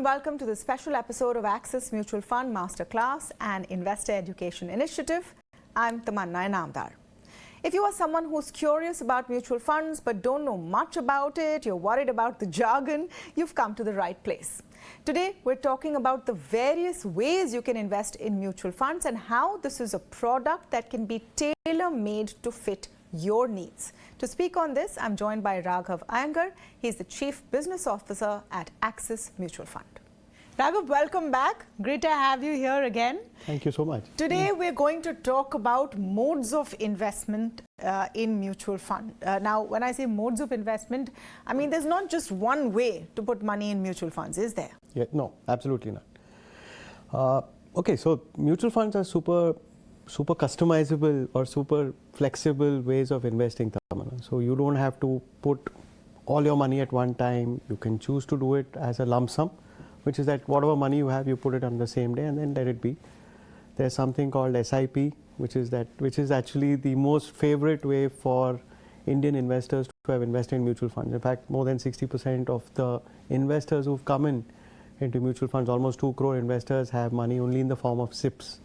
and welcome to the special episode of Axis Mutual Fund Masterclass and Investor Education Initiative. I'm Tamanna Inamdar. If you are someone who's curious about mutual funds but don't know much about it, you're worried about the jargon, you've come to the right place. Today, we're talking about the various ways you can invest in mutual funds and how this is a product that can be tailor-made to fit your needs. To speak on this, I'm joined by Raghav Iyenger. He's the Chief Business Officer at Axis Mutual Fund. Raghav, welcome back. Great to have you here again. Thank you so much. Today, we're going to talk about modes of investment in mutual fund. Now, when I say modes of investment, I mean there's not just one way to put money in mutual funds, is there? Yeah, no, absolutely not. Okay, so mutual funds are super customizable or super flexible ways of investing, Tamanna. So you don't have to put all your money at one time. You can choose to do it as a lump sum, which is that whatever money you have, you put it on the same day and then let it be. There's something called SIP, which is actually the most favorite way for Indian investors to have invested in mutual funds. In fact, more than 60% of the investors who've come into mutual funds, almost 2 crore investors, have money only in the form of SIPs,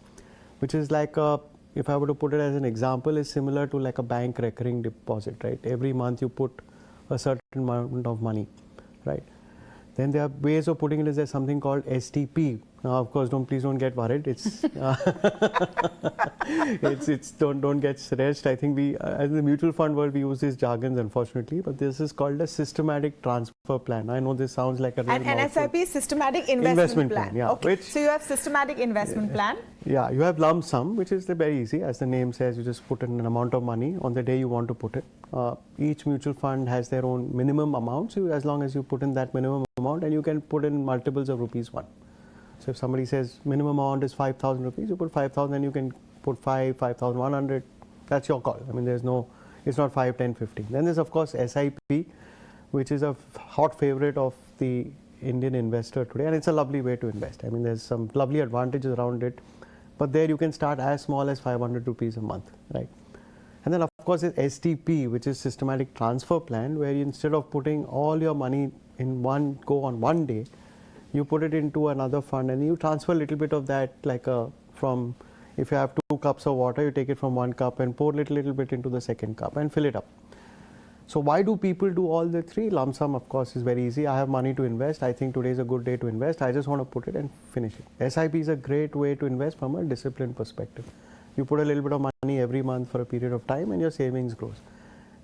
which is like if I were to put it as an example, is similar to like a bank recurring deposit, right? Every month you put a certain amount of money, right? Then there are ways of putting it. There's something called STP. Now, of course, please don't get worried. It's don't get stressed. I think we, as in the mutual fund world, we use these jargons, unfortunately. But this is called a systematic transfer plan. I know this sounds like a real and SIP is systematic investment plan. Yeah. Okay. So you have systematic investment plan. Yeah, you have lump sum, which is very easy. As the name says, you just put in an amount of money on the day you want to put it. Each mutual fund has their own minimum amount. So as long as you put in that minimum amount, and you can put in multiples of rupees one. So if somebody says minimum amount is 5,000 rupees, you put 5,000 and you can put 5,100. That's your call. I mean, it's not 5, 10, 15. Then there's of course SIP, which is a hot favorite of the Indian investor today, and it's a lovely way to invest. I mean, there's some lovely advantages around it, but there you can start as small as 500 rupees a month, right? And then of course there's STP, which is systematic transfer plan, where you, instead of putting all your money in one go on one day, you put it into another fund and you transfer a little bit of that, like from, if you have 2 cups of water, you take it from 1 cup and pour little bit into the second cup and fill it up. So why do people do all the 3? Lump sum, of course, is very easy. I have money to invest. I think today is a good day to invest. I just want to put it and finish it. SIP is a great way to invest from a discipline perspective. You put a little bit of money every month for a period of time and your savings grows.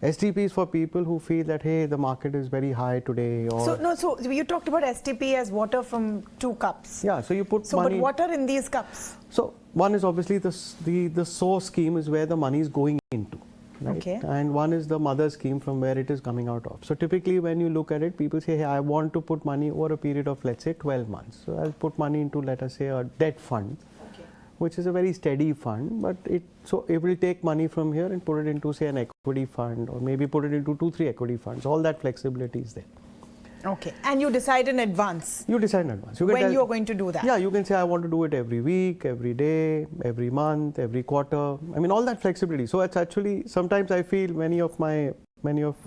STP is for people who feel that, hey, the market is very high today. Or So you talked about STP as water from 2 cups. Yeah, so you put money. But what are in these cups? So one is obviously the source scheme is where the money is going into. Right? Okay. And one is the mother scheme from where it is coming out of. So typically when you look at it, people say, hey, I want to put money over a period of, let's say, 12 months. So I'll put money into, let us say, a debt fund, which is a very steady fund, but it will take money from here and put it into, say, an equity fund, or maybe put it into 2, 3 equity funds. All that flexibility is there. Okay, and you decide in advance. You decide in advance. When you are going to do that. Yeah, you can say I want to do it every week, every day, every month, every quarter. I mean, all that flexibility. So it's actually, sometimes I feel many of my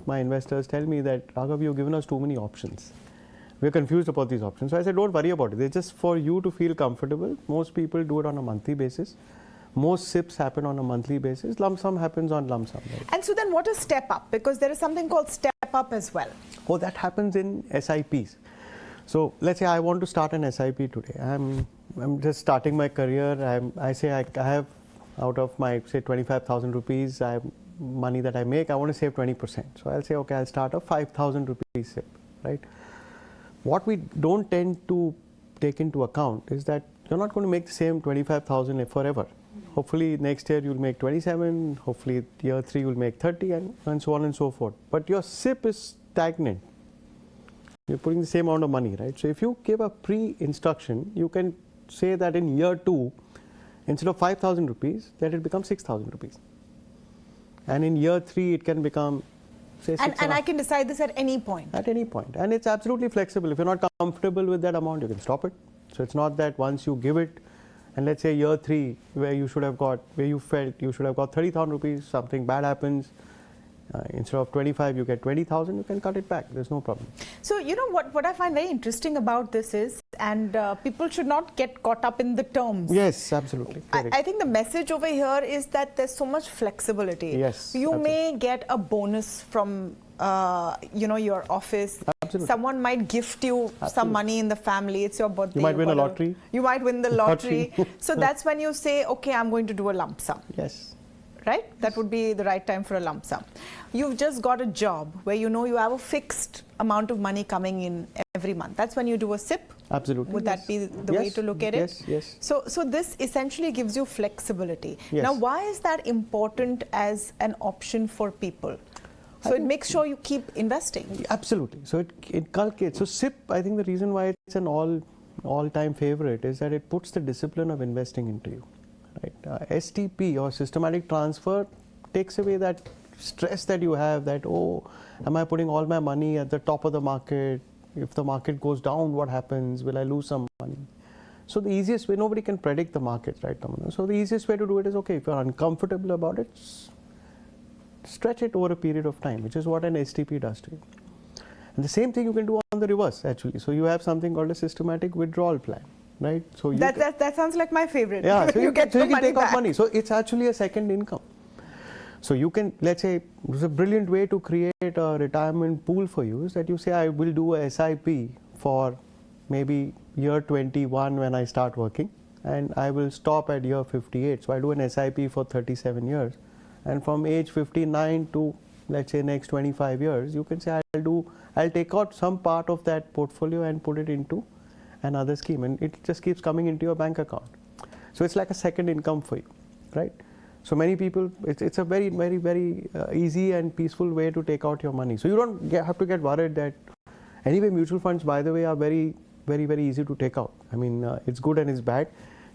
investors tell me that, Raghav, you've given us too many options. We're confused about these options. So I said, don't worry about it. They're just for you to feel comfortable. Most people do it on a monthly basis. Most SIPs happen on a monthly basis. Lump sum happens on lump sum. Right? And so then what is step up? Because there is something called step up as well. Oh, that happens in SIPs. So let's say I want to start an SIP today. I'm just starting my career. I say I have, out of my, say, 25,000 rupees, I have money that I make, I want to save 20%. So I'll say, okay, I'll start a 5,000 rupees SIP, right? What we don't tend to take into account is that you're not going to make the same 25,000 forever. Hopefully next year you'll make 27, hopefully year 3 you'll make 30, and so on and so forth. But your SIP is stagnant. You're putting the same amount of money, right? So if you give a pre-instruction, you can say that in year 2, instead of 5,000 rupees, let it become 6,000 rupees. And in year 3, it can become, say, and I can decide this at any point. At any point. And it's absolutely flexible. If you're not comfortable with that amount, you can stop it. So it's not that once you give it, and let's say year 3, where you felt you should have got 30,000 rupees, something bad happens, instead of 25, you get 20,000, you can cut it back. There's no problem. So, you know, what I find very interesting about this is, and people should not get caught up in the terms. Yes, absolutely. I think the message over here is that there's so much flexibility. Yes, you absolutely. may get a bonus from your office. Absolutely. Someone might gift you some money in the family. It's your birthday. You might win a lottery. You might win the lottery. So that's when you say, okay, I'm going to do a lump sum. Yes. Right? That would be the right time for a lump sum. You've just got a job where you know you have a fixed amount of money coming in every month. That's when you do a SIP. Absolutely. Would that be the way to look at it? Yes. So this essentially gives you flexibility. Yes. Now, why is that important as an option for people? So it makes sure you keep investing. Absolutely. So it inculcates. So SIP, I think the reason why it's an all-time favorite is that it puts the discipline of investing into you. Right? STP or systematic transfer takes away that stress that you have that, oh, am I putting all my money at the top of the market? If the market goes down, what happens? Will I lose some money? So the easiest way, nobody can predict the market, right, Tamanna? So the easiest way to do it is, okay, if you're uncomfortable about it, stretch it over a period of time, which is what an STP does to you. And the same thing you can do on the reverse, actually. So you have something called a systematic withdrawal plan. Right, so that sounds like my favorite. Yeah, so you can take out money. back. So it's actually a second income. So you can, let's say, it's a brilliant way to create a retirement pool for you is that you say, I will do a SIP for maybe year 21 when I start working, and I will stop at year 58. So I do an SIP for 37 years, and from age 59 to, let's say, next 25 years, you can say, I'll take out some part of that portfolio and put it into another scheme, and it just keeps coming into your bank account. So it's like a second income for you, right? So many people, it's a very, very, very easy and peaceful way to take out your money. So you don't have to get worried that, anyway, mutual funds, by the way, are very, very, very easy to take out. I mean, it's good and it's bad.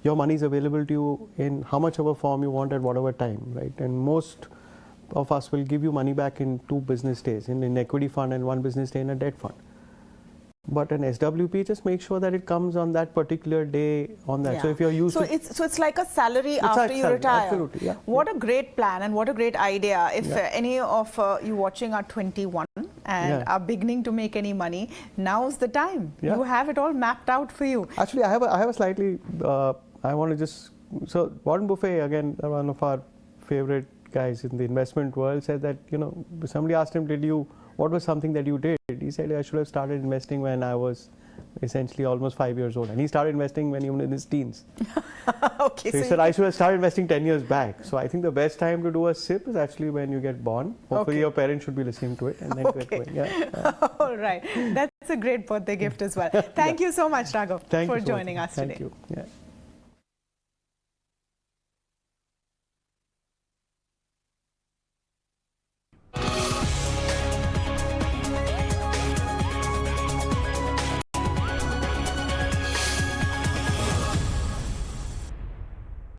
Your money is available to you in how much of a form you want at whatever time, right? And most of us will give you money back in 2 business days, in an equity fund and 1 business day in a debt fund. But an SWP, just make sure that it comes on that particular day on that. Yeah. So if you're used to... So it's like a salary after you retire. Absolutely, yeah. What a great plan and what a great idea. If any of you watching are 21 and are beginning to make any money, now's the time. Yeah. You have it all mapped out for you. Actually, I have a slightly... I want to just... So Warren Buffett, again, one of our favorite guys in the investment world, said that, somebody asked him, what was something that you did? He said, I should have started investing when I was essentially almost 5 years old. And he started investing when he was in his teens. Okay, so he said, I should have started investing 10 years back. So I think the best time to do a SIP is actually when you get born. Hopefully your parents should be listening to it and then get going. Yeah. All right. That's a great birthday gift as well. Thank you so much, Raghav, for joining us today. Thank you. Yeah.